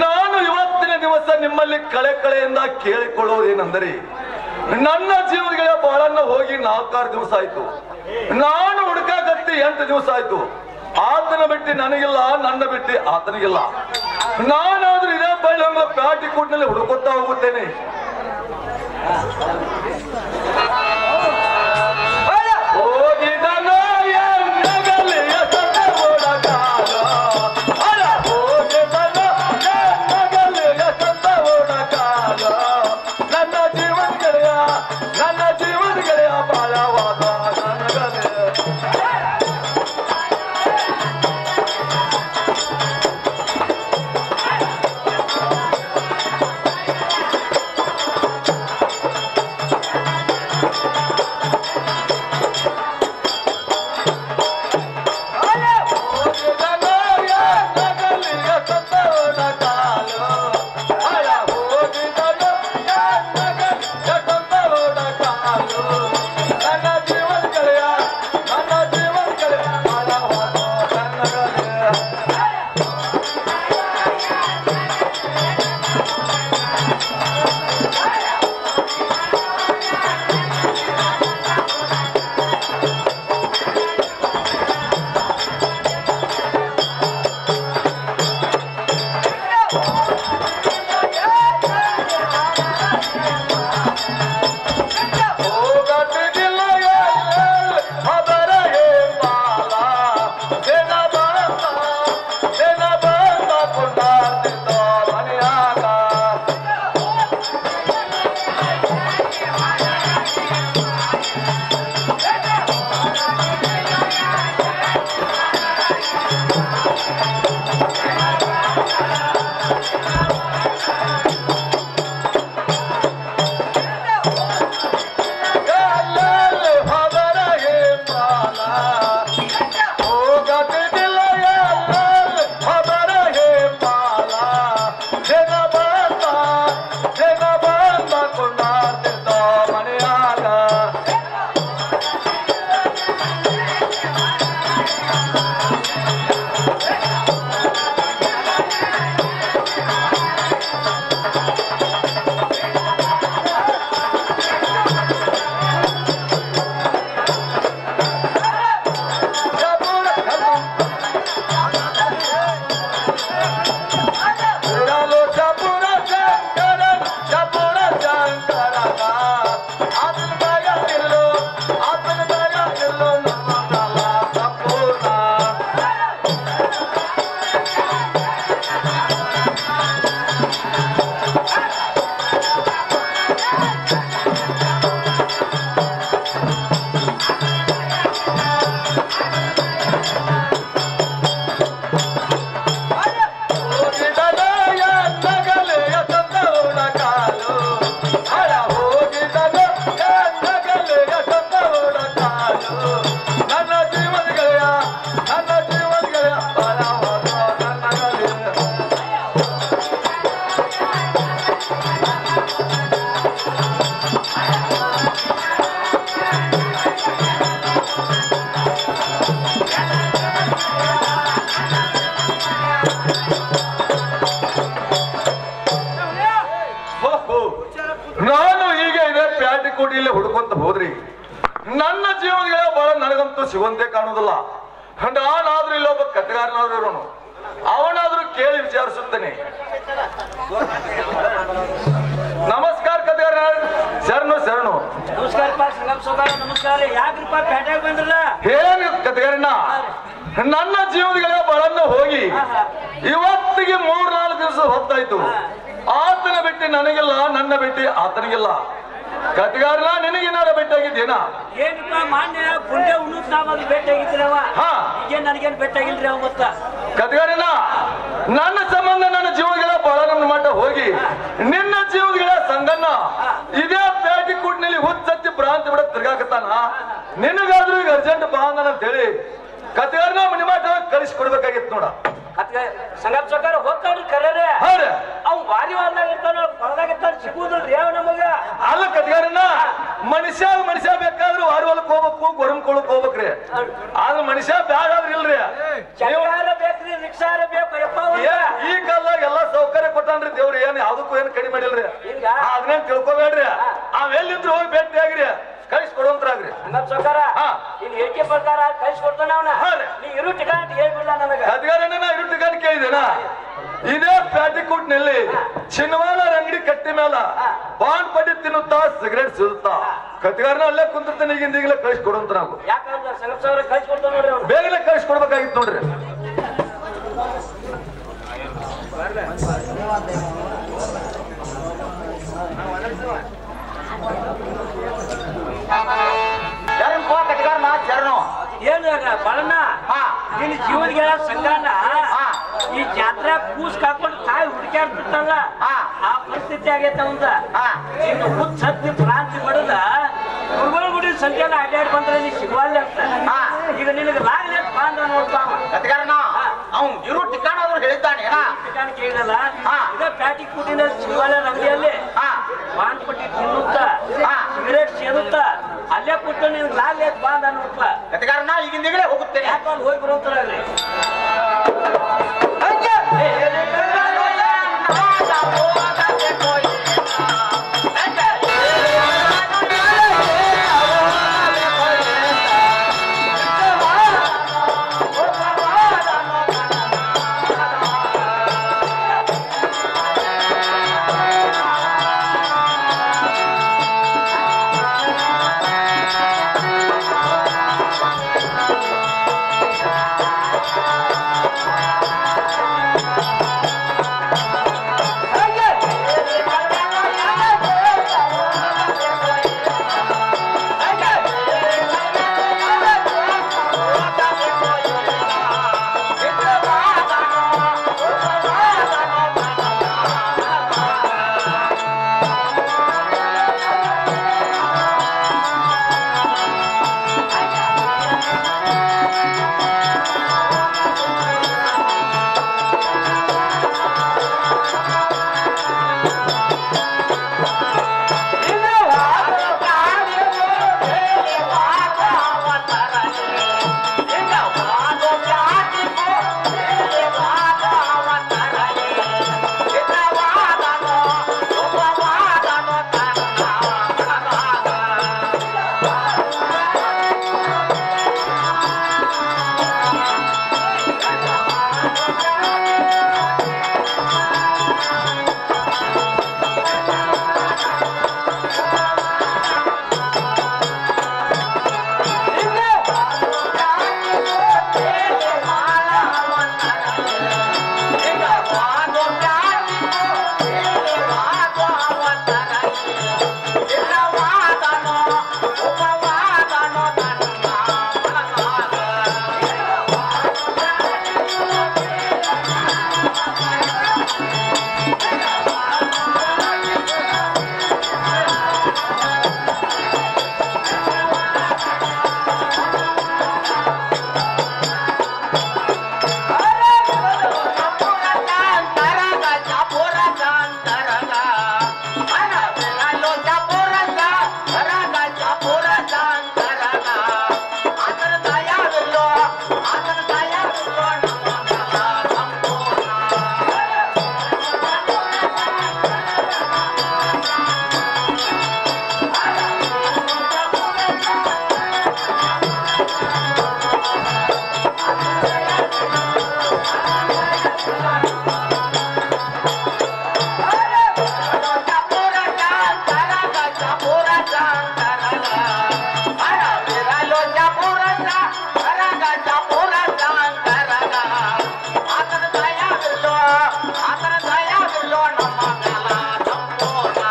ನಾನು ಇವತ್ತಿನ ದಿವಸ ನಿಮ್ಮಲ್ಲಿ ಕಳೆಯಿಂದ ಕೇಳಿಕೊಳ್ಳುವುದೇನೆಂದರೆ, ನನ್ನ ಜೀವನಗಳ ಬಾಳನ್ನ ಹೋಗಿ 4-6 ದಿವಸ ಆಯ್ತು. ನಾನು ಹುಡುಕಾಕತ್ತಿ 8 ದಿವಸ ಆಯ್ತು. ಆತನ ಬಿಟ್ಟು ನನಗಿಲ್ಲ, ನನ್ನ ಬಿಟ್ಟು ಆತನಿಗಿಲ್ಲ. ನಾನಾದ್ರೂ ಇದೇ ಬಳ್ಳಿ ಪ್ಯಾಟಿ ಕೂಟ್ನಲ್ಲಿ ಹುಡುಕುತ್ತಾ ಹೋಗುತ್ತೇನೆ. ಸಿಗುವಂತ ಹೋದ್ರಿ ನನ್ನ ಜೀವನಗಳೇ ಬಹಳ ನನಗಂತೂ ಸಿಗುವಂತೆ ಕಾಣುವುದಿಲ್ಲ. ನಾನಾದ್ರೂ ಇಲ್ಲೊಬ್ಬ ಕಥೆಗಾರನಾದ್ರೂ ಇರೋನು, ಅವನಾದ್ರೂ ಕೇಳಿ ವಿಚಾರಿಸುತ್ತೇನೆ. ನಮಸ್ಕಾರ ಕಥೆಗಾರ. ಶರಣು ಶರಣು. ನಮಸ್ಕಾರ. ನಮಸ್ಕಾರ. ಯಾಕ್ರಿಪ್ಪ ಪೇಟೆಗೆ ಬಂದ್ರಲ್ಲ? ಏನು ಕಥೆಗಾರಣ್ಣ, ನನ್ನ ಜೀವನಗಳೇ ಬಹಳನ್ನ ಹೋಗಿ ಇವತ್ತಿಗೆ 3-4 ದಿವಸ ಹೊತ್ತಾಯ್ತು. ಆತನ ಬಿಟ್ಟು ನನಗಿಲ್ಲ, ನನ್ನ ಬಿಟ್ಟು ಆತನಿಗಿಲ್ಲ. ಕಥೆಗಾರನ ನಿನಗೇನಾರ ಭೇಟಿಯಾಗಿದ್ದೇನಾ? ಏನಪ್ಪ ಮಾನ್ಯ ಪುಂಡೆ ಉಣ್ಣುತ್ ನಾವದು ಭೇಟಿಯಾಗಿದ್ದೀರವ. ಈಗೇನ್ ನನಗೇನು ಭೇಟಿಯಾಗಿಲ್ರಿ ಅವ. ಮತ್ತ ಕಥೆಗಾರನ ನನ್ನ ಸಂಬಂಧ ನನ್ನ ಜೀವನಗಳ ಬಹಳ ನಮ್ಮ ಮಟ್ಟ ಹೋಗಿ ನಿನ್ನ ಜೀವನಗಳ ಸಂಗನ್ನ ಇದೇ ಪೇಟಿ ಕೂಟ್ನಲ್ಲಿ ಹುಚ್ಚತ್ತಿ ಭ್ರಾಂತಿ ಬಿಡ ತಿರ್ಗಾಕತ್ತಾನ. ನಿನಗಾದ್ರೂ ಈಗ ಅರ್ಜೆಂಟ್ ಬಾ ಅಂತ ಹೇಳಿ ಕಥೆಗಾರನ ಮನಿ ಮಾಟ ಕಳಿಸ್ಕೊಡ್ಬೇಕಾಗಿತ್ತು ನೋಡ. ಸಂಗಪ್ ಸೌಕರ್ಯ ಹೋಗ್ತಾವ್ರಿ ಕರ್ಯಾರೆ. ಅವ್ ವಾರಿ ವಾರದಾಗ ಇರ್ತಾನ, ಹೊಲದಾಗಿರ್ತಾನ, ಸಿಗುದಿಲ್ರಿ ಅವ ನಮಗ. ಅಲ್ಲ ಕಥೆಗಾರನ, ಮನುಷ್ಯ ಬೇಕಾದ್ರೂ ವಾರಿ ಹೊಲಕ್ ಹೋಗ್ಬೇಕು, ಗೊರಮ್ಕೊಳಕ್ ಹೋಗ್ಬೇಕ್ರಿ. ಆದ್ರೆ ಮನುಷ್ಯ ಬ್ಯಾಡ ಆದ್ರೆ ಇಲ್ರಿ. ಚಕ್ಕಾರ ಬೇಕ್ರಿ, ರಿಕ್ಷಾರ ಬೇಕು. ಈ ಕಾಲದಾಗ ಎಲ್ಲಾ ಸೌಕರ್ಯ ಕೊಟ್ಟಾನ್ರಿ ದೇವ್ರಿ. ಏನ್ ಯಾವ್ದಕ್ಕೂ ಏನ್ ಕಡಿಮೆ ಮಾಡಿಲ್ರಿ. ಅದನ್ನೇನ್ ತಿಳ್ಕೊಬೇಡ್ರಿ. ಅವೆಲ್ಲಿದ್ರು ಹೋಗಿ ಭೇಟಿ ಆಗ್ರಿ, ಕಳಿಸ್ಕೊಡುವಂತ್ರಾಗ್ರಿ. ಸಂಗಪ್ ಸೌಕರ್ಯ ಇಲ್ಲಿ ಹೇಳಿಕೆ ಪ್ರಕಾರ ಕಳಿಸ್ಕೊಡ್ತಾನ ಅವನ. ನೀ ಇರು ಟಿಕಾಣ ಹೇಳ್ಬಿಡ್ಲ ನನಗ. ಕಥೆಗಾರನ ನಾ ಇರು ಟಿಕಾಣ ಕೇಳಿದೇನ? ಇದೇ ಪ್ಯಾಟಿಕೂಟ್ನಲ್ಲಿ ಚಿನ್ನವಾಲ ಅಂಗಡಿ ಕಟ್ಟಿ ಮೇಲ ಬಾಂಡ್ ಪಟ್ಟಿ ತಿನ್ನುತ್ತಾ ಸಿಗರೇಟ್ ಸಿಗುತ್ತಾ ಕಥೆಗಾರನ ಅಲ್ಲೇ ಕುಂತಿರ್ತಾನೆ. ಈಗಿಂದ ಕಳಿಸ್ಕೊಡುವಂತ ನಾವು. ಯಾಕಂದ್ರೆ ಸಂಗಪ್ ಸೌಕರ್ಯ ಕಳಿಸ್ಕೊಡ್ತಾನ ನೋಡ್ರಿ. ಬೇಗನೆ ಕಳಿಸ್ಕೊಡ್ಬೇಕಾಗಿತ್ತು ನೋಡ್ರಿ. ಏನು ಬಲನ ನಿನ್ನ ಜೀವನಗಳ ಸಂಘನ ಈ ಜಾತ್ರೆ ಕೂಸ್ ಕಾಕೊಂಡು ತಾಯಿ ಹುಡುಕ್ಯಾಡ್ತಿರ್ತಲ್ಲ, ಆ ಪರಿಸ್ಥಿತಿ ಆಗೈತೆ ಅವಂದ. ಇನ್ನು ಹುಚ್ಚ ಹತ್ತಿ ಭ್ರಾಂತಿ ಮಾಡದ ಗುರುಗಳ ಗುಡಿ ಸಂಜೆನ ಅಡ್ಡಾಡಿ ಬಂದ್ರೆ ನೀ ಸಿಗುವಲ್ಲ ಅಂತ. ಈಗ ನಿನಗೆ ಲಾಗ್ಲಿ ಬಾ ಅಂತ ನೋಡ್ತಾವ ಕಥೆಗಾರನ. ಅವ್ನು ಇರು ಟಿಕಾಣ ಆದ್ರೂ ಹೇಳಿದ್ದಾನೆ. ಟಿಕಾಣ ಕೇಳಿದಲ್ಲ, ಇದೇ ಪ್ಯಾಟಿ ಕೂಟಿನ ಸಿಗುವಲ್ಲ ಅಂಗಡಿಯಲ್ಲಿ ಬಾಂಡ್ ಪಟ್ಟಿ ತಿನ್ನುತ್ತ ಸಿಗರೇಟ್ ಸೇದುತ್ತ ಅಲ್ಲೇ ಕೂತು ನಿನ್ಗೆ ಲಾಗ್ಲಿ ಬಾ ಅಂತ ನೋಡ್ಪ ಕಥೆಗಾರನ. ಈಗಿಂದೀಗಲೇ ಹೋಗುತ್ತೇನೆ. ಯಾಕಂದ್ರೆ ಹೋಗಿ ಬರೋಂತಾರ್ರಿ. ಆತನ ದಯ ಬಿಡೋ ನಮ್ಮ ಮೇಲ ಸಂಪೂರ್ಣ.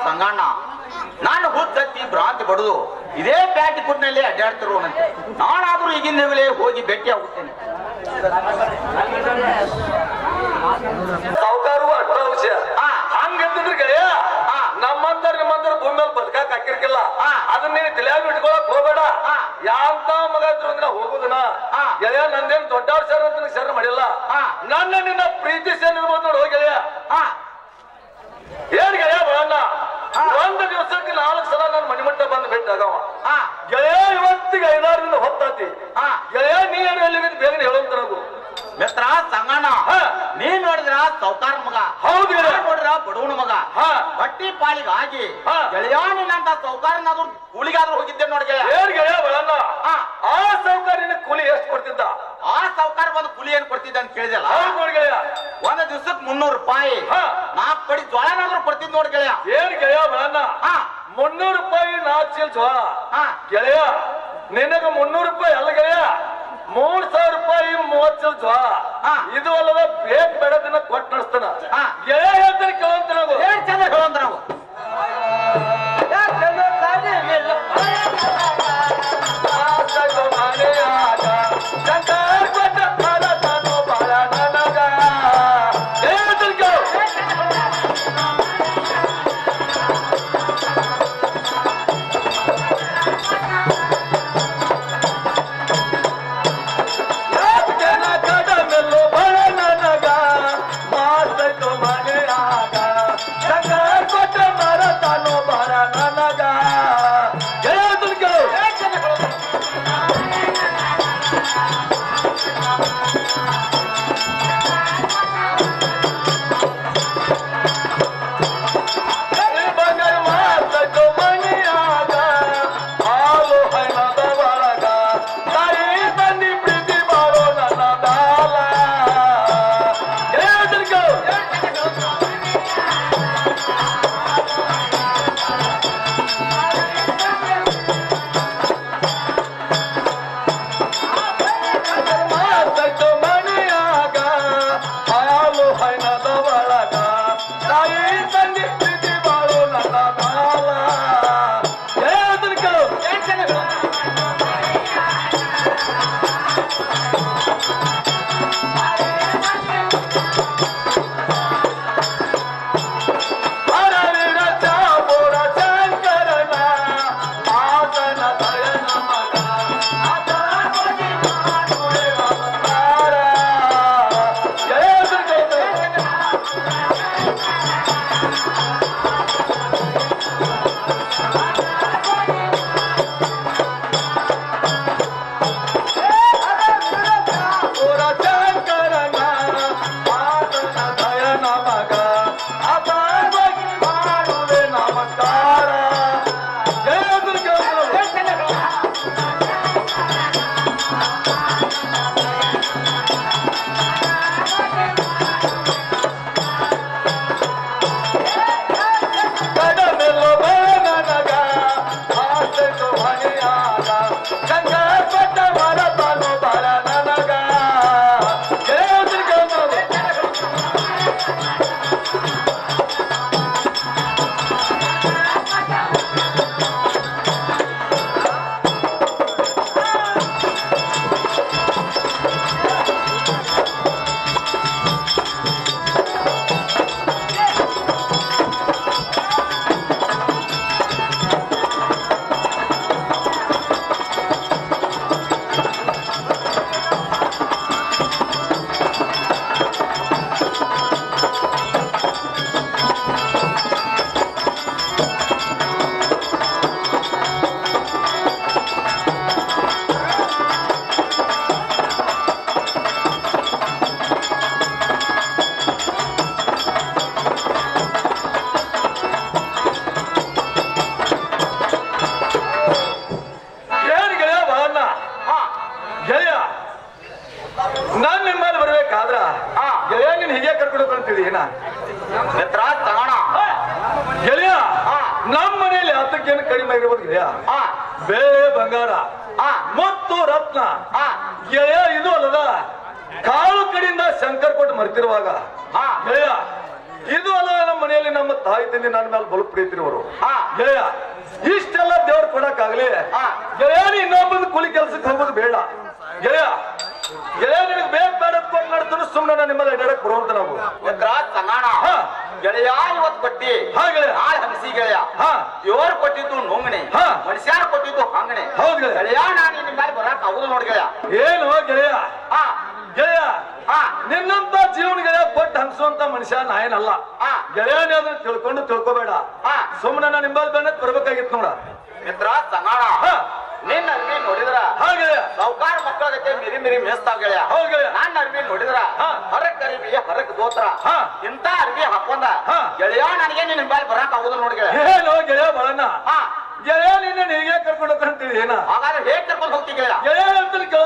ಸಂಗಣ್ಣ ನಾನು ಹುಚ್ಚಿ ಭ್ರಾಂತಿ ಪಡೆದು ಇದೇ ಪ್ಯಾಟಿ ಕುಟ್ನಲ್ಲಿ ಅಡ್ಡಾಡ್ತಿರುವಂತೆ ನಾನಾದ್ರೂ ಈಗಿನ ಹೋಗಿ ಭೇಟಿ ಆಗುತ್ತೇನೆ. ಸಾವುಕಾರು ಅಷ್ಟ ವಿಷಯ ಹಂಗಿದ್ರೆ ಗೆಳೆಯ ನಮ್ಮಂತರ ನಿಮ್ಮಂತರ ಭೂಮಿ ಮೇಲೆ ಬದುಕಾಕ್ ಹಾಕಿರ್ಕಿಲ್ಲ. ಅದನ್ನ ನೀನು ತಿಳಿಯಾಗಿ ಇಟ್ಕೊಳಕ್ ಹೋಗ್ಬೇಡ. ಯಾಂತ ಮಗ ಇದ್ರು ಅಂದ್ರೆ ಹೋಗುದನ ಗೆಳೆಯ ನಂದೇನ್ ದೊಡ್ಡವ್ರ ಸರ್ ಅಂತ ಶರಣ ಮಾಡಿಲ್ಲ. ನನ್ನ ನಿನ್ನ ಪ್ರೀತಿ ಸೇರ್ ಇರ್ಬೋದು ನೋಡಿ ಹೋಗಿ ಗೆಳೆಯ. ಏನ್ ಗೆಳೆಯ ಬರಣ್ಣ ಒಂದು ದಿವಸಕ್ಕೆ 4 ಸಲ ನನ್ನ ಮನೆ ಮಟ್ಟ ಬಂದು ಭೇಟಿ ಆಗವ ಗೆಳೆಯ. ಇವತ್ತಿಗೆ 5-6 ದಿನ ಹೊತ್ತಾತಿ ಗೆಳೆಯ. ನೀ ಏನು ಎಲ್ಲಿಗೆ ಬೇಗನೆ ಹೇಳೋಂತ ನಾವು ಮಿತ್ರ ಸಂಗಣ್ಣ ನೀ ನೋಡಿದ್ರ ಸೌಕಾರ ಮಗ, ಹೌದು ನೋಡಿದ್ರ ಬಡವನ ಮಗ. ಬಟ್ಟಿ ಪಾಲಿಗಾಗಿ ಗೆಳೆಯಾನಿನಂತ ಸೌಕಾರನಾದ್ರು ಕೂಲಿಗಾದ್ರೂ ಹೋಗಿದ್ದೆ ನೋಡಿ ಗೆಳೆಯ. ಏನ್ ಗೆಳೆಯ ಬರಣ್ಣ ಆ ಸೌಕಾರಿನ ಕೂಲಿ ಎಷ್ಟು ಕೊಡ್ತಿದ್ದ? ಆ ಸೌಕಾರ ಬಂದು ಕೂಲಿ ಏನ್ ಕೊಡ್ತಿದ್ದ ಅಂತ ಕೇಳಿದಲ್ಲ. ಹೌದು ನೋಡಿ ಗೆಳೆಯ. ಒಂದ್ ದಿವ್ಸಕ್ಕೆ 300 ರೂಪಾಯಿ 4 ಪಡಿ ಜ್ವಾಳನಾದ್ರೂ ಕೊಡ್ತಿದ್ ನೋಡಿ ಗೆಳೆಯ. ಏನ್ ಗೆಳೆಯ ಬರಣ್ಣ 300 ರೂಪಾಯಿ 4 ಚೀಲ ಜ್ವಾಳ ಗೆಳೆಯ. ನಿನಗ 300 ರೂಪಾಯಿ ಅಲ್ಲ ಗೆಳೆಯ, 3000 ರೂಪಾಯಿ 30 ಚೀಲ ಜ್ವಾಳ. ಇದು ಅಲ್ಲದ ಬೇಕ್ ಬೇಡದನ್ನ ಕೊಟ್ಟು ನಡೆಸ್ತಾನ ಗೆಳೆಯ. ಹೇಳ್ತಾನೆ ಕೇಳಂತ ನಾವು ಏನ್ ಚಂದ ಹೇಳಂತ ನಾವು ಸಂಗ ತಿಳಿ ಏನ ಮಿತ್ರ ತಗೋಣ ಗೆಳೆಯ ನಮ್ಮ ಮನೆಯಲ್ಲಿ ಹತ್ತಕ್ಕೇನು ಕಡಿಮೆ ಇರ್ಬೋದು ಗೆಳೆಯ ಬೇಳೆ ಬಂಗಾರ ಮತ್ತು ರತ್ನ ಗೆಳೆಯ ಇದು ಅಲ್ಲದ ಕಾಳು ಕಡೆಯಿಂದ ಶಂಕರ್ ಕೊಟ್ಟು ಮರ್ತಿರುವಾಗ ಗೆಳೆಯ ಇದು ಅಲ್ಲ ನಮ್ಮ ಮನೆಯಲ್ಲಿ ನಮ್ಮ ತಾಯಿ ತಂದೆ ನನ್ನ ಮೇಲೆ ಬಲು ಪ್ರೀತಿರುವರು ಗೆಳೆಯ ಇಷ್ಟೆಲ್ಲ ದೇವ್ರು ಕೊಡಕ್ಕಾಗ್ಲಿ ಗೆಳೆಯ ಇನ್ನೊಬ್ಬಂದು ಕೂಲಿ ಕೆಲಸಕ್ಕೆ ಹೋಗೋದು ಬೇಡ ಗೆಳೆಯ ಗೆಳೆಯ ನಿನಗೆ ಬೇಗ ಬೇಡ ಕೊಟ್ಟು ನಡ್ತಾನೆ ಸುಮ್ಮನೆ ನಿಮ್ಮಲ್ಲಿ ಅಡ್ಡಾಡಕ್ ಬರುವಂತ ನಾವು ಗೆಳೆಯ ಇವತ್ತು ಕೊಟ್ಟಿ ನಾಳೆ ಹಂಗಸಿ ಗೆಳೆಯ ದೇವರು ಕೊಟ್ಟಿದ್ದು ನುಂಗಣೆ ಮನುಷ್ಯಾರ ಕೊಟ್ಟಿದ್ದು ಹಂಗಣೆ ಹೌದು ಗೆಳೆಯ ನಾನು ನಿನ್ನ ಮೇಲೆ ಬರಕ್ ಆಗುದು ನೋಡಿ ಗೆಳೆಯ ಏನು ಗೆಳೆಯ ಗೆಳೆಯ ನಿನ್ನಂತ ಜೀವನ ಗೆಳೆಯ ಕೊಟ್ಟು ಹಂಸುವಂತ ಮನುಷ್ಯ ನಾಯನಲ್ಲ ಗೆಳೆಯನೇ ಅದನ್ನ ತಿಳ್ಕೊಂಡು ತಿಳ್ಕೊಬೇಡ ಸುಮ್ಮನೆ ನಾನು ನಿಂಬಲ್ ಬೆನ್ನತ್ ಬರ್ಬೇಕಾಗಿತ್ತು ನೋಡ ಮಿತ್ರ ಸಂಗಾಣ ನಿನ್ನ ಅರ್ವಿ ನೋಡಿದ್ರ ಸಾವುಕಾರ ಮಕ್ಕಳ ಜೊತೆ ಮಿರಿ ಮಿರಿ ಮೇಸ್ತಾವ ಗೆಳೆಯ ನನ್ನ ಅರ್ವಿ ನೋಡಿದ್ರ ಹರಕ್ ಅರ್ವಿ ಹರಕ್ ದೋತ್ರ ಇಂತ ಅರ್ವಿ ಹಾಕೊಂಡ ಗೆಳೆಯ ನನಗೆ ನಿನ್ನ ಮೇಲೆ ಬರಕ್ ಆಗುದು ನೋಡಿ ಗೆಳೆಯ ಏನೋ ಗೆಳೆಯ ಬರಣ್ಣ ಗೆಳೆಯ ನಿನ್ನ ಹೇಗೆ ಕರ್ಕೊಂಡು ಹೋಗ್ತಂತೀವಿ ಏನ ಹಾಗಾದ್ರೆ ಹೇಗ್ ಕರ್ಕೊಂಡು ಹೋಗ್ತಿ ಗೆಳೆಯ ಗೆಳೆಯ ಅಂತ ಕೇಳಂತ ನಾವು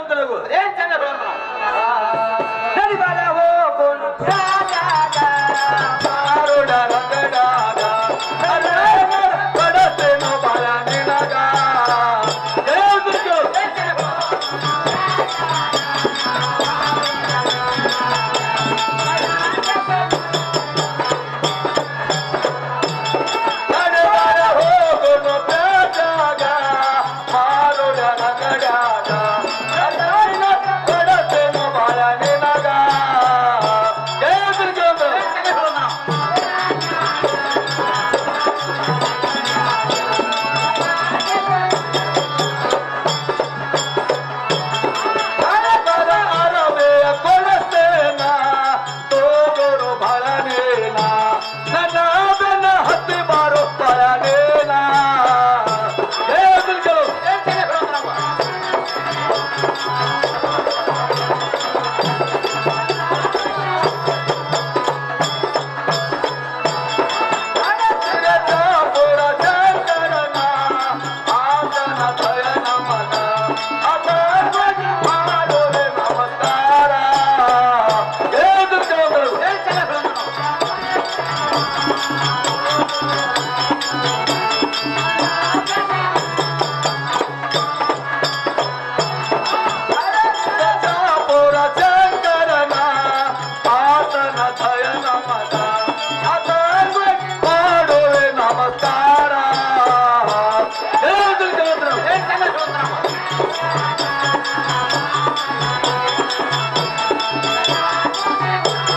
ಏನ್ ಚಂದ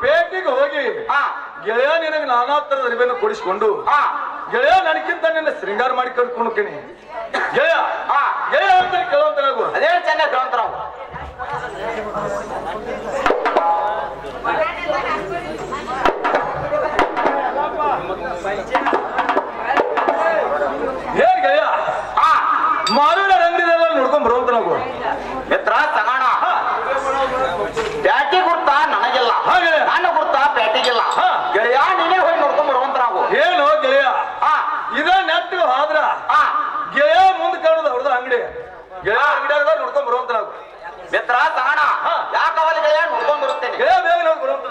ಪೇಟೆಗೆ ಹೋಗಿ ಗೆಳೆಯ ನಿನಗೆ ನಾನಾ ತರದ ಅರಿವೆಯನ್ನು ಕೊಡಿಸಿಕೊಂಡು ಗೆಳೆಯ ನನಗಿಂತ ನಿನ್ನ ಶೃಂಗಾರ ಮಾಡಿ ಕರ್ಕೊಂಡ್ತೀನಿ ಗೆಳೆಯ ಗೆಳೆಯ ಅಂತ ಕೇಳುವಂತ ನಾವು ಅದೇ ಚೆನ್ನಾಗಿ ಕೇಳುವಂತ ನಾವು ಏನ್ ಗೆಳೆಯ ಮಾರುಳ ಅಂಗಡಿನೆಲ್ಲ ನೋಡ್ಕೊಂಡ್ ಬರುವಂತ ನಾವು ಮಿತ್ರ ಸಂಗಣ ಪ್ಯಾಟಿ ಗುರ್ತ ನನಗಿಲ್ಲ, ನನ್ನ ಗುರ್ತ ಪ್ಯಾಟಿಗಿಲ್ಲ. ಗೆಳೆಯ ಅಂಗಡಿಯಾಗ ನೋಡ್ಕೊಂಡ್ ಬರುವಂತ ನಾವು ಮಿತ್ರ ತಗೋಣ ಯಾಕವಲ್ಲಿ ಗೆಳೆಯ ನೋಡ್ಕೊಂಡ್ ಬರುತ್ತೇನೆ ಗೆಳೆಯ ಬೇಗ ನೋಡಿ ಬರುವಂತ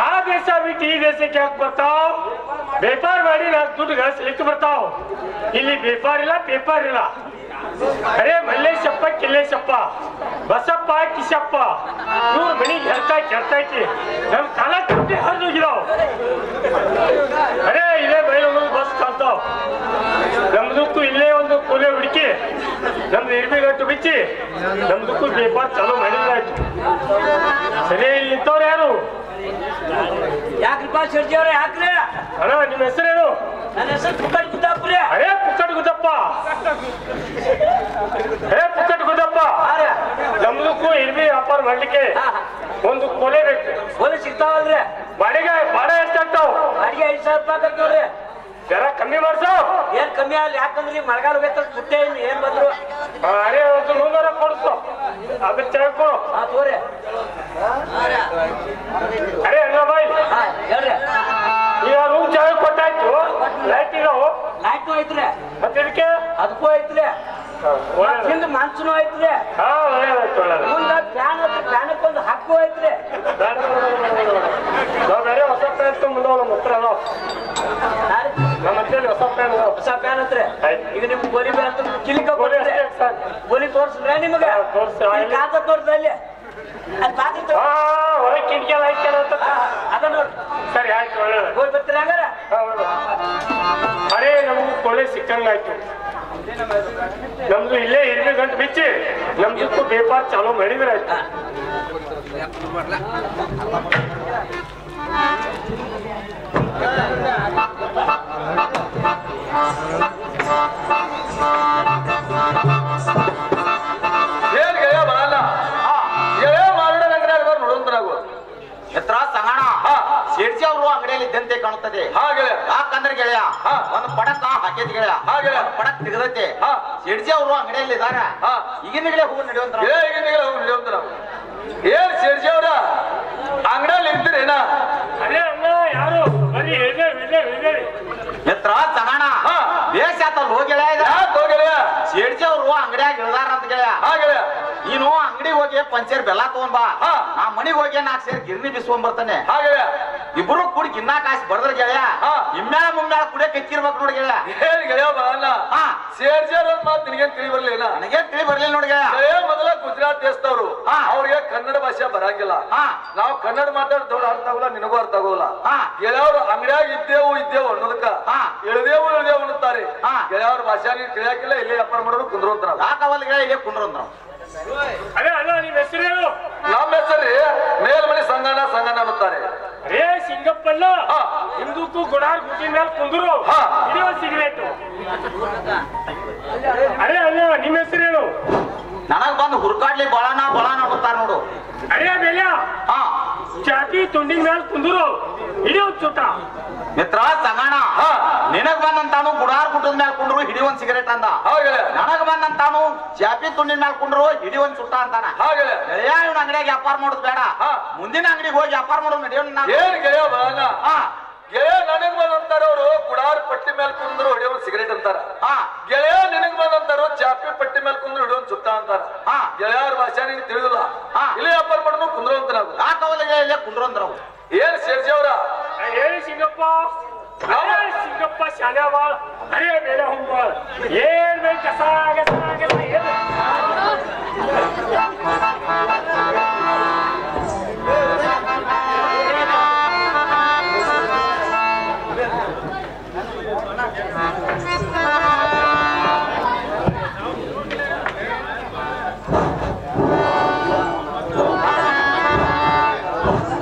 ಆ ದೇಶ ಬಿಟ್ಟು ಈ ದೇಶಕ್ಕೆ ಯಾಕೆ ಬರ್ತಾವ್? ವ್ಯಾಪಾರ ಮಾಡಿ ನಾಲ್ಕು ದುಡ್ಡು ಗಳಿಸ್ಲಿಕ್ಕೆ ಬರ್ತಾವ್. ಇಲ್ಲಿ ವ್ಯಾಪಾರ ಇಲ್ಲ, ಪೇಪರ್ ಇಲ್ಲ. ಅರೆ ಮಲ್ಲೇಶಪ್ಪ ಕಿಲ್ಲೇಶಪ್ಪ ಬಸಪ್ಪ ಕಿಶಪ್ಪ ಇವ್ರ ಮನಿಗೆ ಕೆರ್ತೈತಿ ನಮ್ ಕಾಲ ಕಟ್ಟಿ ಹರಿದೋಗಿದಾವ್. ಅರೆ ಇಲ್ಲೇ ಬೈಲೊಂದು ಬಸ್ ಕಾಣ್ತಾವ್. ನಮ್ದಕ್ಕೂ ಇಲ್ಲೇ ಒಂದು ಕೊಲೆ ಹುಡುಕಿ ನಮ್ದು ಇರ್ಬಿಗಟ್ಟು ಬಿಚ್ಚಿ ನಮ್ದಕ್ಕೂ ವ್ಯಾಪಾರ ಚಾಲೂ ಮಾಡಿದ್ರಾಯ್ತು. ಸರಿ ಇಲ್ಲಿ ನಿಂತವ್ರು ಯಾರು? ಯಾಕ್ರಿಪ್ಪ ಸರ್ಜಿ ಅವ್ರೆ ಯಾಕ್ರಿ? ಅಣ್ಣ ನಿಮ್ಮ ಹೆಸರೇನು? ನನ್ನ ಹೆಸರು ಪುಕ್ಕಟ್ ಗುದ್ದಪ್ಪ. ಅರೇ ಪುಕ್ಕಟ್ ಗುದ್ದಪ್ಪ, ನಮ್ದಕ್ಕೂ ಇರ್ಬಿ ವ್ಯಾಪಾರ ಮಾಡ್ಲಿಕ್ಕೆ ಒಂದು ಕೊಲೆ ಬೇಕು. ಕೊಲೆ ಸಿಗ್ತಾವಲ್ರಿ? ಬಾಡಿಗೆ ಎಷ್ಟಾಗ್ತಾವ? ಬಾಡಿಗೆ 5,000 ರೂಪಾಯಿ ಕಟ್ತವ್ರಿ. ಜರ ಕಮ್ಮಿ ಮಾಡ್ಸೋ. ಏನ್ ಕಮ್ಮಿ ಆಗಲಿ, ಯಾಕಂದ್ರಿ ಮಳೆಗಾಲ ಹೋಗೈತ ಸುತ್ತೇ ಏನ್ ಬಂದ್ರು. ಅರೇ ಒಂದು ನೂರ ಕೊಡಿಸು, ಅದ್ರ ಚೆನ್ನಾಗಿ ತೋರಿ. ಅರೇ ಅಣ್ಣ ಬಾಯ್ ಹೇಳ್ರಿ. ಈಗ ರೂಮ್ ಚೆನ್ನಾಗಿ ಕೊಟ್ಟಾಯ್ತು, ಲೈಟ್ ಇದಾವು. ಲೈಟು ಐತ್ರಿ, ಮತ್ತೆ ಇದಕ್ಕೆ ಅದಕ್ಕೂ ಐತ್ರಿ, ಹಿಂದ್ ಮನ್ಸನು ಐತ್ರಿ, ಮುಂದ ಫ್ಯಾನ್ ಐತ್ರಿ, ಫ್ಯಾನಕ್ಕೊಂದು ಹಕ್ಕು ಐತ್ರಿ. ನಾವ್ ಬೇರೆ ಹೊಸ ಪ್ಯಾನ್ ತೊಗೊಂಬಂದವ್ ನಮ್ಮ ಹತ್ರ ಅದಾವ. ನಮ್ಮ ಹತ್ರ ಹೊಸ ಪ್ಯಾನ್ ಹತ್ರ. ಈಗ ನಿಮ್ ಗೋಲಿ ಕಿಲಿಕ ಗೋಲಿ ತೋರ್ಸ್ರ ನಿಮಗೆ ಕಾದ ತೋರ್ಸ್ರ ಅಲ್ಲಿ ಹೊರಗೆ ಕಿಟಕಿ ಐತೆ ಅದ ನೋಡ್ರಿ. ಸರಿ ಆಯ್ತು, ಒಳ್ಳೆ ಹೋಗಿ ಬರ್ತೀರ ಹಂಗಾರ? ಅರೇ ನಮಗೂ ಕೊಲೆ ಸಿಕ್ಕಂಗಾಯ್ತು. ನಮ್ದು ಇಲ್ಲೇ 2 ಗಂಟೆ ಬಿಚ್ಚಿ ನಮ್ದಕ್ಕೂ ವ್ಯಾಪಾರ ಚಾಲೂ ಮಾಡಿದ್ರೆ ಆಯ್ತು. ಏನ್ ಗೆಳೆಯ ಬರಲ್ಲ ಗೆಳೆಯ ಮಾರಾಟ ಅಂಗಡಿಯಾಗ ನೋಡುವಂತ ನಾವು ಎತ್ರ ಸಂಗಣ ಸೇಡ್ಸಿ ಅವರು ಅಂಗಡಿಯಲ್ಲಿ ಇದ್ದಂತೆ ಕಾಣುತ್ತದೆ. ಯಾಕಂದ್ರೆ ಗೆಳೆಯ ಒಂದು ಪಡಕ ಹಾಕಿದ್ ಗೆಳೆಯ ಪಡಕ್ ತೆಗೆದೈತೆ. ಸೇಡ್ಸಿ ಅವರು ಅಂಗಡಿಯಲ್ಲಿ ಇದಾರ. ಈಗಿನ ಗೆಳೆಯ ಹೋಗಿ ನಡೆಯುವಂತ ನಾವು ಏನ್ ಸೇಡ್ಸಿ ಅವ್ರ ಅಂಗಡಿಯಲ್ಲಿ ಇರ್ತೀರೇನ? ಅದೇ ಅಣ್ಣ ಯಾರು ಬರೀ ಎತ್ರ ಸಂಗಣ ಬೇಸ್ ಆತಲ್ ಹೋಗ್ಗೆಳೆಯ ಸೇಡ್ಸಿ ಅವರು ಅಂಗಡಿಯಾಗ ಇಳ್ದಾರ ಅಂತ ಗೆಳೆಯ. ನೀನು ಅಂಗಡಿಗೆ ಹೋಗಿ ಪಂಚರ್ ಬೆಲ್ಲ ತಗೊಂಡ್ ಬಾ, ನಾ ಮನಿಗೆ ಹೋಗಿ 4 ಸೇರ್ ಗಿರ್ನಿ ಬಿಸ್ಕೊಂಡ್ ಬರ್ತಾನೆ. ಇಬ್ರು ಕೂಡಿ ಗಿನ್ನ ಕಾಸಿ ಬರ್ದ್ರ ಗೆಳೆಯ ಇಮ್ಮ್ಯಾಳ ಮುಮ್ಮ್ಯಾಳ ಕುಡಿಯ ಕಚ್ಚಿರ್ಬೇಕು ನೋಡಿ ಗೆಳೆಯ. ಏನ್ ಗೆಳೆಯ ಬರಲ್ಲ ಸೇರ್ಜಾರ ಮಾತು ನಿನಗೇನ್ ತಿಳಿ ಬರ್ಲಿಲ್ಲ? ನನಗೇನ್ ತಿಳಿ ಬರ್ಲಿಲ್ಲ ನೋಡಿ ಗೆಳೆಯ. ಮೊದಲ ಗುಜರಾತ್ ದೇಶದವ್ರು ಅವ್ರಿಗೆ ಕನ್ನಡ ಭಾಷೆ ಬರಂಗಿಲ್ಲ. ನಾವು ಕನ್ನಡ ಮಾತಾಡ್ದವ್ರು ಅರ್ಥ ಆಗೋಲ್ಲ, ನಿನಗೂ ಅರ್ಥ ಆಗೋಲ್ಲ. ಗೆಳೆಯವ್ರು ಅಂಗಡಿಯಾಗ ಇದ್ದೇವು ಅನ್ನೋದಕ್ಕ ಇಳ್ದೇವು ಅನ್ನುತ್ತಾರೆ. ಗೆಳೆಯವ್ರ ಭಾಷೆ ತಿಳಿಯಾಕಿಲ್ಲ, ಇಲ್ಲೇ ವ್ಯಾಪಾರ ಮಾಡೋದು ಕುಂದ್ರು ಅಂತ ನಾವು ಯಾಕವಲ್ಲ ಗೆಳೆಯ ಇಲ್ಲೇ ಕುಂದ್ರು ಅಂತ ನಾವು. ಅದೇ ಅಲ್ಲ ನಿಮ್ಮ ಹೆಸರೇನು? ನಮ್ಮ ಹೆಸರು ಮೇಲ್ಮನೆ ಸಂಗಣ್ಣ ಅನ್ನುತ್ತಾರೆ. ರೇ ಸಿಂಗಪ್ಪಲ್ಲ ಹಿಂದೂಕು ಗುಡಾರ್ ಗುಡ್ಡಿ ಮೇಲೆ ಕುಂದ್ರು ಹಿಡಿಯೋ ಸಿಗರೇಟು. ಅರೆ ಅಲ್ಲ ನಿಮ್ಮ ಹೆಸರೇನು? ನನಗ್ ಬಂದು ಹುರ್ಕಾಡ್ಲಿ ಬಳನ ಅನ್ನುತ್ತಾರ ನೋಡು. ಅರೆ ಬೆಲೆ ಚಾತಿ ತುಂಡಿನ ಮೇಲೆ ಕುಂದ್ರು ಹಿಡಿಯೋ ಚೂಟ. ಮಿತ್ರ ಸಂಗಣ ನಿನಗ್ ಬಂದಂತಾನು ಗುಡಾರ್ ಗುಡ್ಡದ ಮೇಲೆ ಕುಂಡ್ರು ಹಿಡಿ ಒಂದ್ ಸಿಗರೇಟ್ ಅಂದ. ನನಗ್ ಬಂದಂತಾನು ಜಾಪಿ ತುಂಡಿನ ಮೇಲೆ ಕುಂಡ್ರು ಹಿಡಿ ಒಂದ್ ಸುಟ್ಟ ಅಂತಾನ. ಗೆಳೆಯ ಇವ್ನ ಅಂಗಡಿಯಾಗ ವ್ಯಾಪಾರ ಮಾಡೋದು ಬೇಡ, ಮುಂದಿನ ಅಂಗಡಿಗೆ ಹೋಗಿ ವ್ಯಾಪಾರ ಮಾಡೋದು ನಡೆಯೋಣ. ಏನ್ ಗೆಳೆಯ ಬರಲ್ಲ ಗೆಳೆಯ ನನಗ್ ಬಂದಂತಾರ ಅವರು ಗುಡಾರ್ ಪಟ್ಟಿ ಮೇಲೆ ಕುಂದ್ರು ಹಿಡಿಯೋ ಸಿಗರೇಟ್ ಅಂತಾರ. ಗೆಳೆಯ ನಿನಗ್ ಬಂದಂತಾರು ಚಾಪಿ ಪಟ್ಟಿ ಮೇಲೆ ಕುಂದ್ರು ಹಿಡಿಯೋ ಸುಟ್ಟ ಅಂತಾರ. ಗೆಳೆಯವ್ರ ಭಾಷೆ ನಿನ್ ತಿಳಿದಿಲ್ಲ, ಇಲ್ಲಿ ವ್ಯಾಪಾರ ಮಾಡೋದು ಕುಂದ್ರು ಅಂತ ನಾವು ಯಾಕವಲ್ಲ ಗೆಳೆಯ ಕುಂದ್ರು ಅಂದ್ರ ನಾವು. ಏನ್ ಸೇರ್ಸಿ ಅವ್ರ ಹೇಳಿ ಸಿಂಗಪ್ಪ ಸಿಂಗಪ್ಪ ಶಾನ್ಯಾವಾಳ ಅರೆ ಬೇರೆ ಹುಂಬಾಳ ಏನ್ ಬೇಕು ಕಸ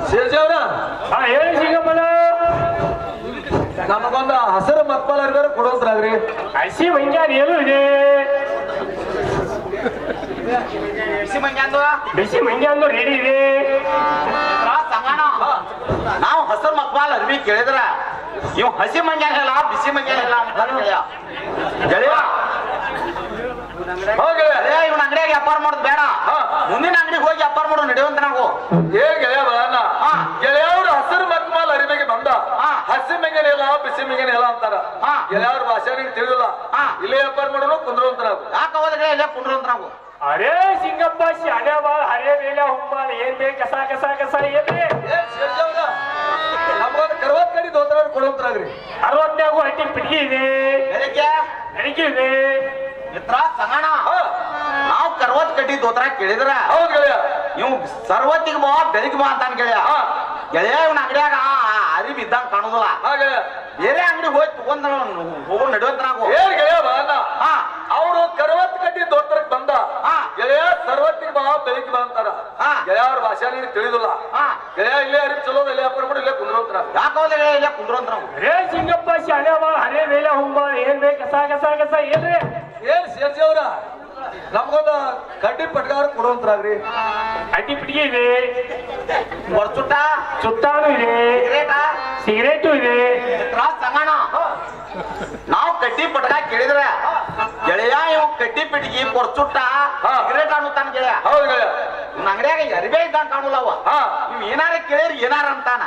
ಸೇರ್ಸಿ ಅವ್ರ ಹೇಳಿ ಸಿಂಗಪ್ಪನ ನಮಗೊಂದು ಹಸಿರು ಮಕ್ಕಳ ಕೊಡೋದ್ರಾಗ್ರಿ. ಹಸಿ ಮಂಜಾನ ಏನು ಇದೆ? ಬಿಸಿ ಮಂಜಾನು ರೆಡಿ ಇದೆ. ನಾವು ಹಸಿರು ಮಕ್ಕಳ ಅರ್ವಿ ಕೇಳಿದ್ರ ಇವ್ ಹಸಿ ಮಂಜಾನ ಇಲ್ಲ ಬಿಸಿ ಮಂಜಾನ ಇಲ್ಲ ಅಂತ ಗೆಳೆಯ. ಇವ್ನ ಅಂಗಡಿಯಾಗ ವ್ಯಾಪಾರ ಮಾಡೋದು ಬೇಡ, ಮುಂದಿನ ಅಂಗಡಿಗೆ ಹೋಗಿ ವ್ಯಾಪಾರ ಮಾಡೋದು ನಡೆಯುವಂತ ನಾವು. ಏನ್ ಗೆಳೆಯ ಬರಲ್ಲ ಗೆಳೆಯವ್ರು ಹಸಿರು ಮಕ್ಕಳ ಅರಿವಿಗೆ ಬಂದ ಹಸಿ ಮೆಂಗನೆ ಇಲ್ಲ ಬಿಸಿ ಮೆಂಗನೆ ಇಲ್ಲ ಅಂತಾರ. ಗೆಳೆಯವ್ರ ಭಾಷೆ ನಿಮ್ಗೆ ತಿಳಿದಿಲ್ಲ, ಇಲ್ಲೇ ವ್ಯಾಪಾರ ಮಾಡೋದು ಕುಂದ್ರು ಅಂತ ನಾವು ಯಾಕವಲ್ಲ ಇಲ್ಲೇ ಕುಂದ್ರು ಅಂತ ನಾವು. ಅರೇ ಸಿಂಗಪ್ಪ ಶಾನ್ಯಾವಾಳ ಹರೇ ಬೇಲೆ ಹುಂಬಾಳ ಏನ್ ಬೇಕು ಕಸ ಏನ್ರಿ? ನಮ್ಗೊಂದು 60 ಕಡಿ ದೋತ್ರ ಕೊಡೋದ್ರಾಗ್ರಿ. 60ನ್ಯಾಗೂ ಹಟ್ಟಿ ಪಿಟ್ಗಿ ಇದೆ, ಅಡಿಕೆ ಇದೆ. ಮಿತ್ರ ಸಂಗಣ ನಾವು 60 ಕಡ್ಡಿ ದೋತ್ರ ಕೇಳಿದ್ರ ಹೌದು ಗೆಳೆಯ ಇವ್ ಸರ್ವತ್ತಿಗೆ ಬಾ ಬೆಳಿಗ್ಗೆ ಬಾ ಅಂತಾನ ಗೆಳೆಯ. ಗೆಳೆಯ ಇವ್ನ ಅಂಗಡಿಯಾಗ ಅರಿವಿ ಇದ್ದಂಗ ಕಾಣುದಿಲ್ಲ. ಬೇರೆ ಅಂಗಡಿ ಹೋಗಿ ತಗೊಂಡ್ ಹೋಗೋ ನಡೆಯುವಂತ ನಾವು. ಏನ್ ಗೆಳೆಯ ಬರಲ್ಲ ಅವರು 60 ಕಡ್ಡಿ ದೋತ್ರಕ್ಕೆ ಬಂದ ಗೆಳೆಯ ಸರ್ವತ್ತಿಗೆ ಬಾ ಬೆಳಿಗ್ಗೆ ಬಾ ಅಂತಾರ. ಗೆಳೆಯವ್ರ ಭಾಷೆ ನಿನಗೆ ತಿಳಿದಿಲ್ಲ, ಗೆಳೆಯ ಇಲ್ಲೇ ಅರಿವಿ ಚಲೋ ಇಲ್ಲೇ ವ್ಯಾಪಾರ ಮಾಡಿ ಇಲ್ಲೇ ಕುಂದ್ರು ಅಂತ ನಾವು ಯಾಕವಲ್ಲ ಗೆಳೆಯ ಇಲ್ಲೇ ಕುಂದ್ರು ಅಂತ ನಾವು. ರೇ ಸಿಂಗಪ್ಪ ಶಾನ್ಯಾವಾಳ ಹರೇ ಬೇಲೆ ಹುಂಬಾಳ ಏನ್ ಬೇಕು ಕಸ ಏನ್ರಿ? ಏನ್ ಸೇರ್ಸಿ ಅವ್ರ ನಮ್ಗೊಂದು ಕಡ್ಡಿ ಪಟ್ಗಾರ ಕೊಡುವಂತ್ರಾಗ್ರಿ. ಅಡ್ಡಿ ಪಿಟಿಗೆ ಇದೆ, ಚುಟ್ಟಾನು ಇದೆ, ಸಿಗರೇಟು ಇದೆ. ಸಂಗಣ ನಾವು ಕಡ್ಡಿ ಪಟ್ಕ ಕೇಳಿದ್ರ ಗೆಳೆಯ ಇವ್ ಕಡ್ಡಿ ಪಿಟಿಗೆ ಕೊರ್ಚುಟ್ಟ ಸಿಗರೇಟ್ ಅನ್ನುತ್ತಾನ ಗೆಳೆಯ. ಹೌದು ಗೆಳೆಯ ಇವ್ನ ಅಂಗಡಿಯಾಗ ಅರಿವೆ ಇದ್ದಂಗ ಕಾಣುಲ್ಲ ಅವ. ಇವ್ ಏನಾರ ಕೇಳಿರಿ ಏನಾರ ಅಂತಾನ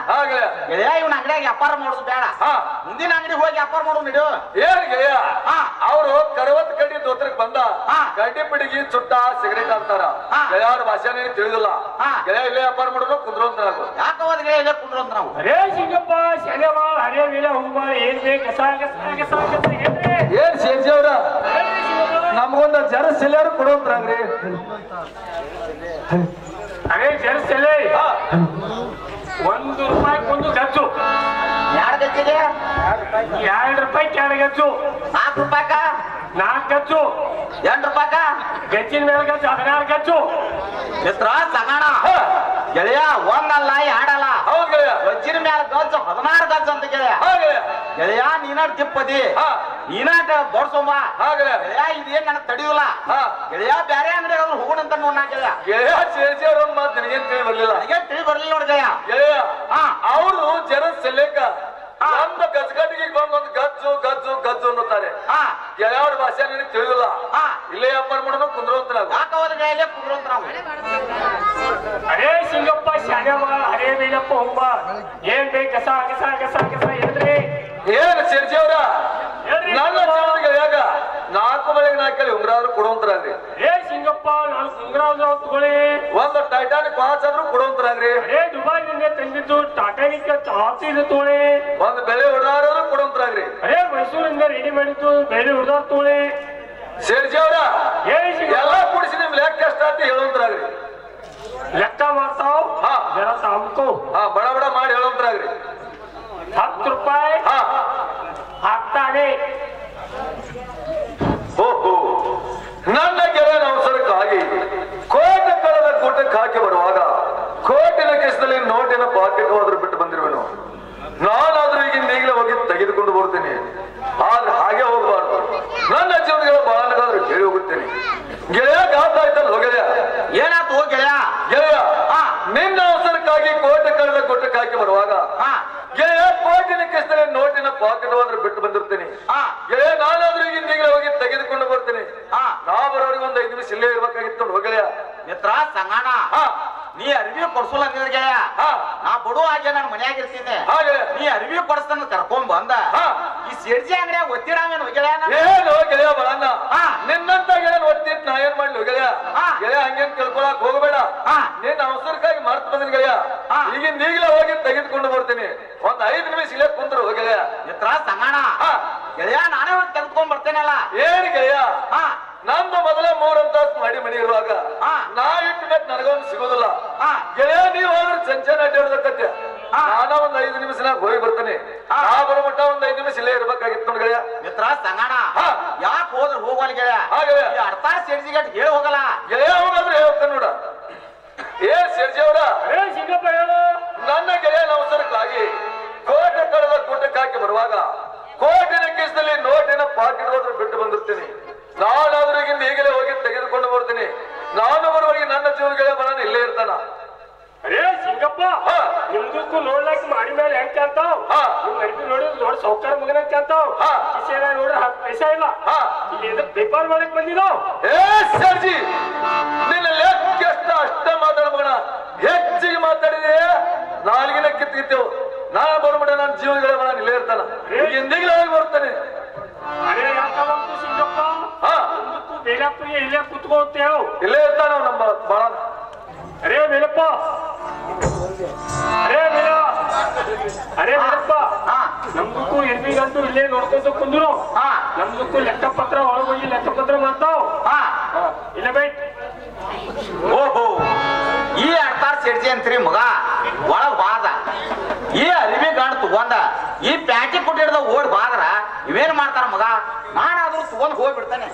ಗೆಳೆಯ. ಇವ್ನ ಅಂಗಡಿಯಾಗ ವ್ಯಾಪಾರ ಮಾಡೋದು ಬೇಡ, ಮುಂದಿನ ಅಂಗಡಿಗೆ ಹೋಗಿ ವ್ಯಾಪಾರ ಮಾಡೋದು ನಡೆಯೋ. ಏನ್ ಗೆಳೆಯ ಅವರು 60 ಕಡ್ಡಿ ದೋತ್ರಕ್ಕೆ ಬಂದ ಕಡ್ಡಿ ಪಿಡಿಗಿ ಚುಟ್ಟ ಸಿಗರೇಟ್ ಅಂತಾರ. ಗೆಳೆಯವ್ರ ಭಾಷೆ ನಿನಗೆ ತಿಳಿದಿಲ್ಲ, ಗೆಳೆಯ ಇಲ್ಲೇ ವ್ಯಾಪಾರ ಮಾಡೋದು ಕುಂದ್ರು ಅಂತ ನಾವು ಯಾಕವಾದ ಗೆಳೆಯ ಇಲ್ಲೇ ಕುಂದ್ರು ಅಂತ ನಾವು. ರೇ ಸಿಂಗಪ್ಪ ಶಾನ್ಯಾವಾಳ ಹರೇ ಬೇಲೆ ಹುಂಬಾಳ ಏನ್ ಬೇಕು ಕಸ ಏನ್ರಿ? ಏನ್ ಸೇರ್ಸಿ ಅವ್ರ ನಮ್ಗೊಂದು ಜರಸೆಲ್ಲಾರು ಕೊಡುವಂತ್ರಾಗ್ರಿ. ಅದೇ ಜರ್ಸೆಲೆ 1 ರೂಪಾಯಿ ಒಂದು ಗಚ್ಚು. 2 ಕೆಜಿಗೆ 2 ರೂಪಾಯಿ ಕೆಳಗೆ ಗಜ್ಜು 4 ರೂಪಾಯಿಕ 4 ಗಜ್ಜು 8 ರೂಪಾಯಿಕ ಗಜ್ಜಿನ ಮೇಲೆ ಗಜ್ಜು 16 ಗಜ್ಜು ಮಿತ್ರ ಸಂಗಣ ಗೆಳೆಯ ಒಂದಲ್ಲ ಎರಡಲ್ಲ ಹೌದ್ ಗೆಳೆಯ ಗಜ್ಜಿನ ಮ್ಯಾಲ ಗಜ್ಜು 16 ಗಜ್ಜು ಅಂತ ಗೆಳೆಯ ಗೆಳೆಯ ನೀನಾಟ್ ದಿಪ್ಪದಿ ನೀನಾಟ ಬೋಡ್ಸೊಂಬ ಗೆಳೆಯ ಇದೇನ್ ನನಗ್ ತಡಿಯುಲ್ಲ ಗೆಳೆಯ ಬ್ಯಾರೆ ಅಂಗಡಿ ಹೋಗೋಣ ಅಂತ ನೋಡ್ ನಾ ಗೆಳೆಯ ಗೆಳೆಯ ಸೇರ್ಸಿ ಅವ್ರ ಒಂದ್ ಮಾತು ನಿನಗೇನ್ ತಿಳಿ ಬರ್ಲಿಲ್ಲ ನನಗೆ ತಿಳಿ ಬರ್ಲಿಲ್ಲ ನೋಡ್ ಗೆಳೆಯ ಗೆಳೆಯ ಅವರು ಜನ ಸೆಲೆಕ ನಮ್ಮ ಗಜ್ಗಟ್ಟಿಗೆ ಬಂದೊಂದು ಗಜ್ಜು ಗಜ್ಜು ಗಜ್ಜು ಅನ್ನುತ್ತಾರೆ ಗೆಳೆಯವ್ರ ಭಾಷೆ ನಿನಗೆ ತಿಳಿದಿಲ್ಲ ಇಲ್ಲೇ ಅಪ್ಪನ ಮಾಡೋಣ ಕುಂದ್ರಂತ ನಾವು ಯಾಕವರ ಗೆಳೆಯ ಕುಂದ್ರಂತ ನಾವು ಅರೇ ಸಿಂಗಪ್ಪ ಶಾನೆ ಮಗ ಅರೇ ವೀರಪ್ಪ ಹೊಂಬ ಏನ್ ಬೇಕು ಕಸ ಕಸ ಕಸ ಕಸ ಹೇಳ್ರಿ ಏನ್ ಸೇರ್ಸಿ ಅವ್ರ ನನ್ನ ಜೀವನಿಗೆ ಹೇಗ 4 ಮಳೆಗೆ 4 ಉಂಗ್ರಾದ್ರು ಕೊಡುವಂತರಾಗ್ರಿ ಏ ಸಿಂಗಪ್ಪ 4 ಉಂಗ್ರಾದ್ರು ತಗೊಳ್ಳಿ ಒಂದು ಟೈಟಾನಿಕ್ ವಾಚ್ ಆದ್ರೂ ಕೊಡುವಂತರಾಗ್ರಿ ಅರೇ ದುಬೈದಿಂದ ತಂದಿದ್ದು ಟಾಟಾನಿಕ್ ಚಾಚಿ ಇದು ತಗೊಳ್ಳಿ ಒಂದು ಬೆಳೆ ಹೊಡೆದಾರು ಕೊಡುವಂತರಾಗ್ರಿ ಅರೇ ಮೈಸೂರಿಂದ ರೆಡಿ ಮಾಡಿದ್ದು ಬೆಳೆ ಹೊಡೆದಾರ ತಗೊಳ್ಳಿ ಸೇರ್ಸಿ ಅವ್ರ ಎಲ್ಲ ಕೂಡಿಸಿ ನಿಮ್ ಲೆಕ್ಕ ಎಷ್ಟ ಅಂತ ಹೇಳುವಂತರಾಗ್ರಿ ಲೆಕ್ಕ ಮಾಡ್ತಾವ್ ಜರ ತಾಮ್ಕೋ ಬಡ ಬಡ ಮಾಡಿ ಹೇಳುವಂತರಾಗ್ರಿ 10 ರೂಪಾಯಿ ಹಾಕ್ತಾನೆ ಓಹೋ ನನ್ನ ಗೆಳೆಯನ ಅವಸರಕ್ಕಾಗಿ ಕೋಟೆ ಕಳೆದ ಕೂಟಕ್ಕೆ ಹಾಕಿ ಬರುವಾಗ ಕೋಟಿನ ಕೆಸದಲ್ಲಿ ನೋಟಿನ ಪಾಕೆಟ್ ಹೋದ್ರೂ ಬಿಟ್ಟು ಬಂದಿರುವೆನು ನಾನಾದ್ರೂ ಈಗಿಂದ ಹೋಗಿ ತೆಗೆದುಕೊಂಡು ಬರ್ತೀನಿ ಆದ್ರೆ ಹಾಗೆ ಹೋಗಬಾರ್ದು ನನ್ನ ಜೀವನಗಳ ಬಾಳನಗಾದ್ರೂ ಹೇಳಿ ಹೋಗುತ್ತೇನೆ ಗೆಳೆಯ ಗಾತ ಆಯ್ತಲ್ಲ ಹೋಗೆಳೆಯ ಏನಾಯ್ತು ಹೋಗ್ ಗೆಳೆಯ ಗೆಳೆಯ ನಿನ್ನ ಅವಸರಕ್ಕಾಗಿ ಕೋಟೆ ಕಳೆದ ಕೂಟಕ್ಕೆ ಹಾಕಿ ಬರುವಾಗ ಗೆಳೆಯ ಕೋಟಿನ ಕೆಸದಲ್ಲಿ ನೋಟಿನ ಪಾಕೆಟ್ ಹೋದ್ರೆ ಬಿಟ್ಟು ಬಂದಿರ್ತೀನಿ ಗೆಳೆಯ ನಾನಾದ್ರೂ ಈಗಿಂದ ಹೋಗಿ ತೆಗೆದುಕೊಂಡು ಬರ್ತೀನಿ ನಾ ಬರೋರಿಗೆ ಒಂದು 5 ನಿಮಿಷ ಇಲ್ಲೇ ಇರ್ಬೇಕಾಗಿತ್ತು ಹೋಗಳೆಯ ಮಿತ್ರ ಸಂಗಣ ನೀ ಅರಿವಿ ಕೊಡ್ಸಲ್ಲ ಅಂದಿದ್ರ ಗೆಳೆಯ ನಾ ಬಡು ಹಾಗೆ ನಾನು ಮನ್ಯಾಗ ಇರ್ತಿದ್ದೆ ನೀ ಅರಿವಿ ಕೊಡಿಸ್ತಾನ ಕರ್ಕೊಂಡ್ ಬಂದ ಈ ಸೇಡ್ಜಿ ಅಂಗಡಿಯಾಗ ಒತ್ತಿಡಾವೇನು ಗೆಳೆಯ ಏನು ಗೆಳೆಯ ಬರಣ್ಣ ನಿನ್ನಂತ ಗೆಳೆಯ ಒತ್ತಿಟ್ಟು ನಾ ಏನ್ ಮಾಡ್ಲಿ ಗೆಳೆಯ ಗೆಳೆಯ ಹಂಗೇನ್ ತಿಳ್ಕೊಳಕ್ ಹೋಗಬೇಡ ನಿನ್ನ ಅವಸರಕ್ಕಾಗಿ ಮರ್ತು ಬಂದಿನ ಗೆಳೆಯ ಈಗಿಂದ ಹೋಗಿ ತೆಗೆದುಕೊಂಡು ಬರ್ತೀನಿ ಒಂದ್ 5 ನಿಮಿಷ ಇಲ್ಲೇ ಕುಂದ್ರು ಗೆಳೆಯ ಮಿತ್ರ ಸಂಗಣ ಗೆಳೆಯ ನಾನೇ ಹೋಗಿ ತೆಗೆದುಕೊಂಡ್ ಬರ್ತೇನಲ್ಲ ಏನ್ ಗೆಳೆಯ ನಂದು ಮೊದಲ 3 ಅಂತಾಸು ಮಡಿ ಇರುವಾಗ ನಾ ಇಟ್ಟು ಮೆಟ್ ನನಗೊಂದು ಸಿಗೋದಿಲ್ಲ ಗೆಳೆಯ ನೀವು ಹೋದ್ರೆ ಚಂಚನ ಅಡ್ಡಾಡೋದಕ್ಕತ್ಯ ನಾನ ಒಂದ್ 5 ನಿಮಿಷನಾಗ ಹೋಗಿ ಬರ್ತೇನೆ ನಾ ಬರೋ ಮಟ್ಟ ಒಂದ್ 5 ನಿಮಿಷ ಇಲ್ಲೇ ಇರ್ಬೇಕಾಗಿತ್ತು ನೋಡಿ ಗೆಳೆಯ ಮಿತ್ರ ಸಂಗಣ ಯಾಕೆ ಹೋದ್ರೆ ಹೋಗಲ್ಲ ಗೆಳೆಯ ಅರ್ಥ ಸೇಡ್ಜಿಗೆ ಹೇಳಿ ಹೋಗಲ್ಲ ಗೆಳೆಯ ಹೋಗಾದ್ರೆ ಹೇಳ್ತಾನೆ ನೋಡ ಸೇರ್ಜಿ ಅವರ ಸಿಂಗಪ್ಪ ಹೇಳು ನನ್ನ ಗೆಳೆಯನ ಅವಸರಕ್ಕಾಗಿ ಕೋಟೆ ಕಳೆದ ಕೂಟಕ್ಕೆ ಹಾಕಿ ಬರುವಾಗ ಕೋಟಿನ ಕೇಸಲ್ಲಿ ನೋಟಿನ ಪಾಕೆಟ್ ಹೋದ್ರೆ ಬಿಟ್ಟು ಬಂದಿರ್ತೀನಿ ನಾನಾದ್ರೂ ಈಗಲೇ ಹೋಗಿ ತೆಗೆದುಕೊಂಡು ಬರ್ತೀನಿ ನಾನು ಬರುವಾಗ ನನ್ನ ಜೀವ ಗೆಳೆಯ ಬರೋಣ ಇಲ್ಲೇ ಇರ್ತಾನ ಅರೇ ಸಿಂಗಪ್ಪ ನಿಮ್ದಕ್ಕೂ ನೋಡ್ಲಾಕ ಮಾಡಿ ಮೇಲೆ ಹೆಂಗ್ ಕಾಣ್ತಾವ್ ನಿಮ್ ಅರ್ಬಿ ನೋಡಿದ್ರೆ ದೊಡ್ಡ ಸೌಕಾರ ಮಗನ ಕಾಣ್ತಾವ್ ಕಿಸೆನ ನೋಡ್ರೆ 10 ಪೈಸಾ ಇಲ್ಲ ಇಲ್ಲಿ ಪೇಪರ್ ಮಾಡಕ್ ಬಂದಿದ್ದಾವ್ ಸರ್ಜಿ ನಿನ್ನ ಲೆಕ್ಕ ಎಷ್ಟ ಅಷ್ಟ ಮಾತಾಡ ಮಗನ ಹೆಚ್ಚಿಗೆ ಮಾತಾಡಿದೆ ನಾಲ್ಗಿನ ಕಿತ್ತಿದ್ದೆವು ನಾನು ಬರ್ಬಿಡ ನನ್ನ ಜೀವನಗಳ ಬರೋಣ ಇಲ್ಲೇ ಇರ್ತಾನ ಎಂದಿಗೆ ಹೋಗಿ ಬರ್ತೇನೆ ಅರೇ ಯಾಕಂತೂ ಸಿಂಗಪ್ಪ ನಿಮ್ದಕ್ಕೂ ಬೇಲಪ್ಪಗೆ ಇಲ್ಲೇ ಕುತ್ಕೋತೇವ್ ಇಲ್ಲೇ ಇರ್ತಾನ ನಮ್ಮ ಬಾಳ ಅರೇ ಬೇಲಪ್ಪ ಅರೇ ಬೇಲಪ್ಪ ನಮ್ದಕ್ಕೂ ಎರ್ಬಿಗಂತೂ ಇಲ್ಲೇ ನೋಡ್ಕೊಂತ ಕುಂದ್ರು ನಮ್ದಕ್ಕೂ ಲೆಕ್ಕಪತ್ರ ಒಳಗೋಗಿ ಲೆಕ್ಕಪತ್ರ ಮಾಡ್ತಾವ್ ಇಲ್ಲ ಬೈ ಓಹೋ ಈ ಅರ್ಥ ಸೇಡ್ಜಿ ಅಂತ್ರಿ ಮಗ ಒಳಗ್ ಬಾದ ಈ ಅರಿವಿ ಗಂಡ ತಗೊಂಡ ಈ ಪ್ಯಾಟಿ ಕೊಟ್ಟಿಡ್ದ ಓಡ್ ಬಾದ್ರ ಇವೇನ್ ಮಾಡ್ತಾರ ಮಗ ನಾನಾದ್ರೂ ತಗೊಂಡ್ ಹೋಗ್ಬಿಡ್ತಾನೆ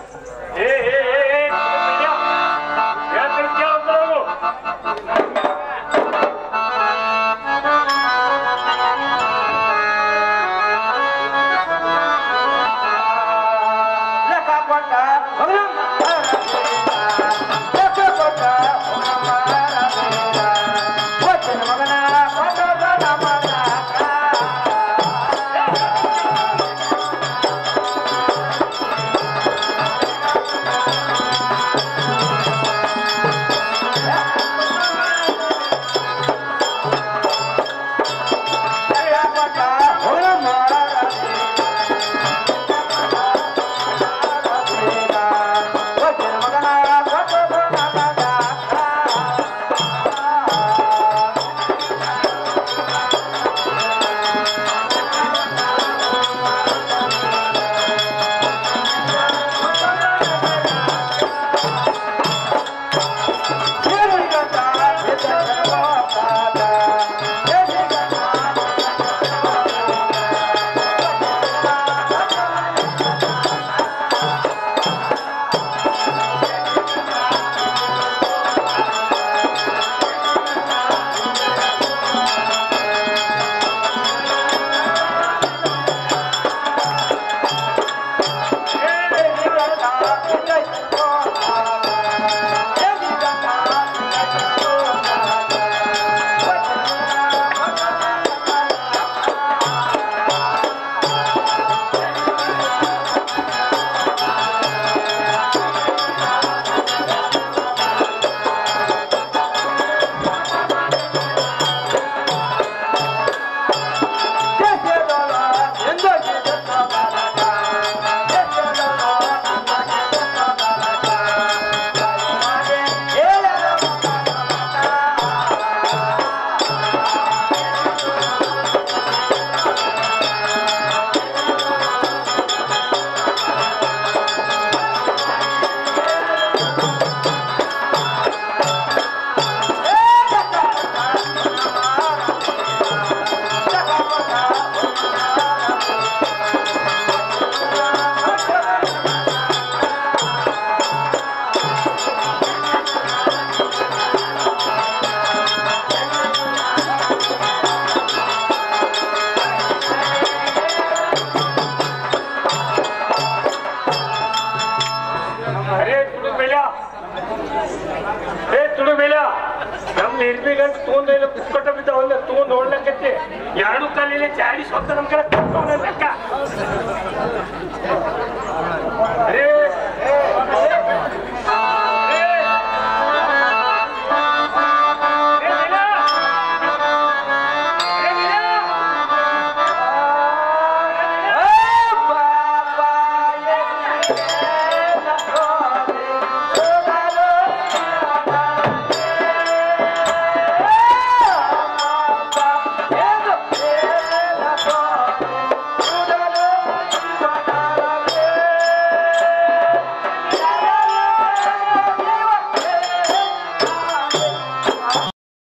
ಕಾಲಿಲ್ಲ ಕುಕ್ಕಟ ಬಿದ್ದಾವಲ್ಲ ತಗೊಂಡು ನೋಡ್ಲಕತ್ತೆ ಎರಡು ಕಾಲಿಲ್ಲ ಚಾಡಿ ಸ್ವತ್ತ ನಮ್ ಕಡೆ ಲೆಕ್ಕ